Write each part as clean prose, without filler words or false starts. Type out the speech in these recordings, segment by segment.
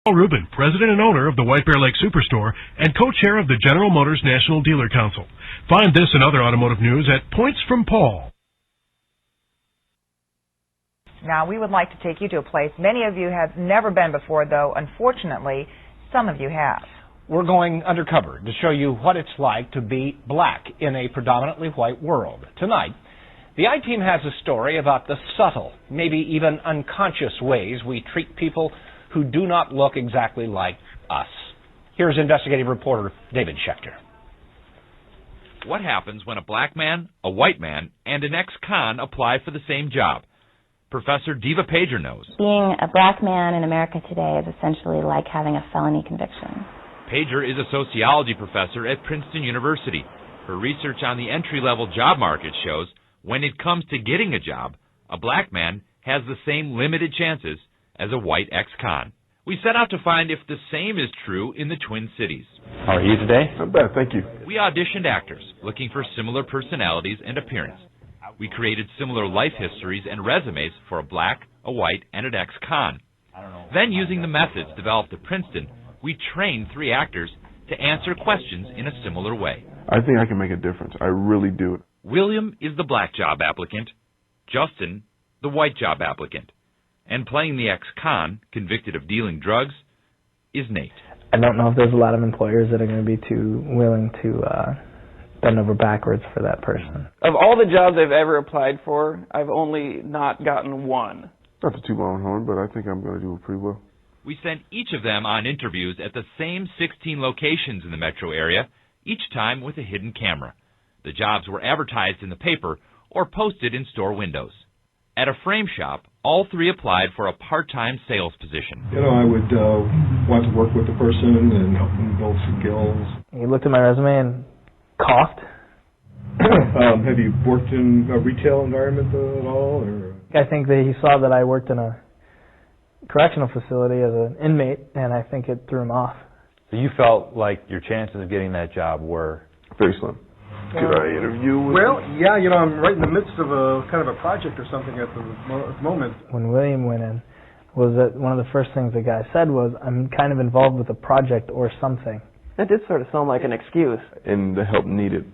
Paul Rubin, president and owner of the White Bear Lake Superstore and co-chair of the General Motors National Dealer Council. Find this and other automotive news at Points from Paul. Now, we would like to take you to a place many of you have never been before, though unfortunately, some of you have. We're going undercover to show you what it's like to be black in a predominantly white world. Tonight, the I-Team has a story about the subtle, maybe even unconscious ways we treat people who do not look exactly like us. Here's investigative reporter David Schechter. What happens when a black man, a white man, and an ex-con apply for the same job? Professor Diva Pager knows. Being a black man in America today is essentially like having a felony conviction. Pager is a sociology professor at Princeton University. Her research on the entry-level job market shows when it comes to getting a job, a black man has the same limited chances as a white ex-con. We set out to find if the same is true in the Twin Cities. How are you today? Not bad, thank you. We auditioned actors looking for similar personalities and appearance. We created similar life histories and resumes for a black, a white, and an ex-con. Then, using the methods developed at Princeton, we trained 3 actors to answer questions in a similar way. I think I can make a difference. I really do. William is the black job applicant, Justin the white job applicant, and playing the ex-con, convicted of dealing drugs, is Nate. I don't know if there's a lot of employers that are going to be too willing to bend over backwards for that person. Of all the jobs I've ever applied for, I've only not gotten one. Not to toot my own horn, but I think I'm going to do it pretty well. We sent each of them on interviews at the same 16 locations in the metro area, each time with a hidden camera. The jobs were advertised in the paper or posted in store windows. At a frame shop, all 3 applied for a part-time sales position. You know, I would want to work with the person and help them build skills. He looked at my resume and coughed. Have you worked in a retail environment at all? Or? I think that he saw that I worked in a correctional facility as an inmate, and I think it threw him off. So you felt like your chances of getting that job were? Very slim. Could I interview with Well, yeah, you know, I'm right in the midst of a kind of a project or something at the moment. When William went in, was that one of the first things the guy said was, I'm kind of involved with a project or something. That did sort of sound like an excuse. And the help needed,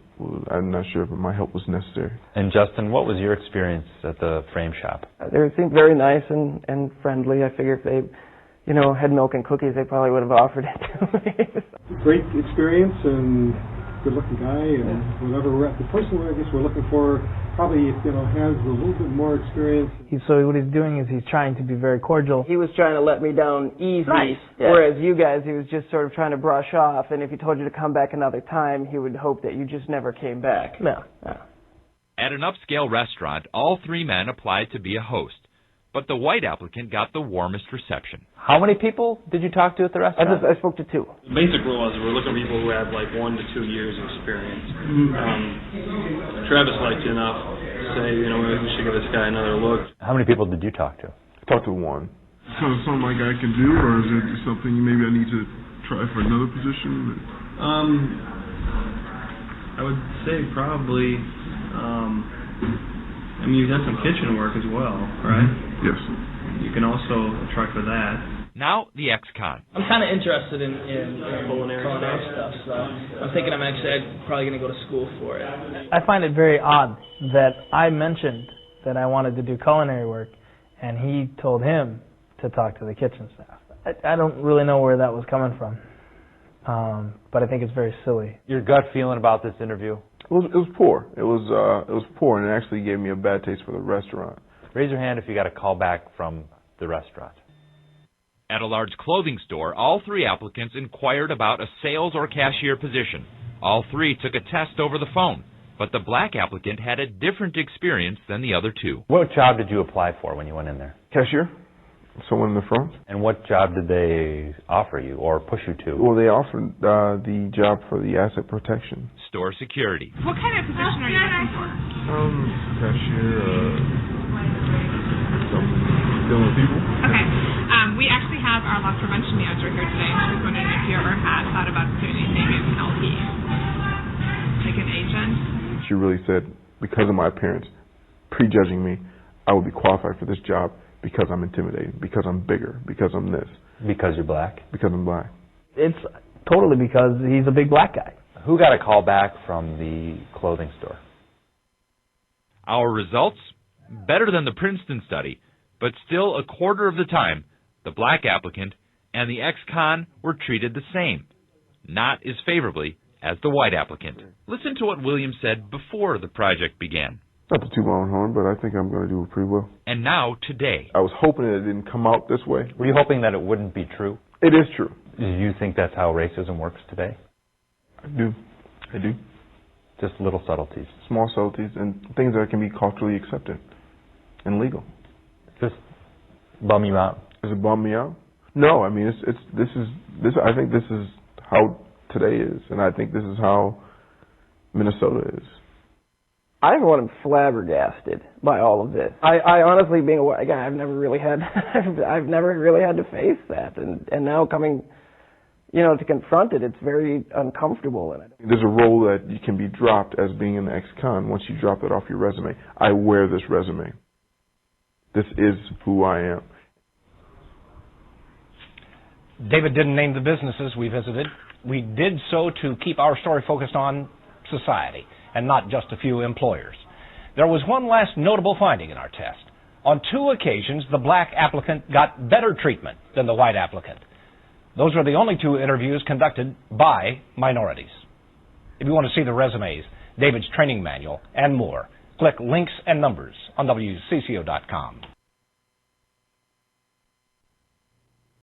I'm not sure if my help was necessary. And Justin, what was your experience at the frame shop? They seemed very nice and friendly. I figure if they, you know, had milk and cookies, they probably would have offered it to me. Great experience and good-looking guy and whatever. The person I guess we're looking for probably, you know, has a little bit more experience. So what he's doing is he's trying to be very cordial. He was trying to let me down easy, nice. Whereas you guys, he was just sort of trying to brush off, and if he told you to come back another time, he would hope that you just never came back. No. At an upscale restaurant, all 3 men applied to be a host, but the white applicant got the warmest reception. How many people did you talk to at the restaurant? I spoke to 2. The basic rule is we're looking for people who have like 1 to 2 years of experience. Travis liked you enough to say, you know, we should give this guy another look. How many people did you talk to? I talked to 1. So it's something like I can do, or is it something maybe I need to try for another position? I would say probably, I mean, you've done some kitchen work as well, right? Yes. You can also try for that. Now, the ex-con. I'm kind of interested in culinary stuff, so I'm thinking I'm probably going to go to school for it. I find it very odd that I mentioned that I wanted to do culinary work, and he told him to talk to the kitchen staff. I don't really know where that was coming from, but I think it's very silly. Your gut feeling about this interview? It was poor. It was poor, and it actually gave me a bad taste for the restaurant. Raise your hand if you got a call back from the restaurant. At a large clothing store, all 3 applicants inquired about a sales or cashier position. All 3 took a test over the phone, but the black applicant had a different experience than the other 2. What job did you apply for when you went in there? Cashier. Someone in the front. And what job did they offer you or push you to? Well, they offered the job for the asset protection. Store security. What kind of position are you looking for? Cashier, dealing with people. Okay. We actually have our loss prevention manager here today, and she was wondering if you ever had thought about doing anything in LP, like an agent. She really said, because of my appearance, prejudging me, I would be qualified for this job because I'm intimidating, because I'm bigger, because I'm this. Because you're black? Because I'm black. It's totally because he's a big black guy. Who got a call back from the clothing store? Our results? Better than the Princeton study, but still a quarter of the time, the black applicant and the ex-con were treated the same, not as favorably as the white applicant. Listen to what Williams said before the project began. Not to toot my own horn, but I think I'm going to do pretty well. And now, today. I was hoping that it didn't come out this way. Were you hoping that it wouldn't be true? It is true. Do you think that's how racism works today? I do. Just little subtleties. Small subtleties and things that can be culturally accepted and legal. Does this bum you out? Does it bum me out? No, I mean I think this is how today is, and I think this is how Minnesota is. I for one am flabbergasted by all of this. I honestly, being a white guy, I've never really had to face that, and now coming, to confront it, it's very uncomfortable. And there's a role that you can be dropped as being an ex-con once you drop that off your resume. I wear this resume. This is who I am. David didn't name the businesses we visited. We did so to keep our story focused on society and not just a few employers. There was one last notable finding in our test. On 2 occasions, the black applicant got better treatment than the white applicant. Those were the only 2 interviews conducted by minorities. If you want to see the resumes, David's training manual, and more, click links and numbers on WCCO.com.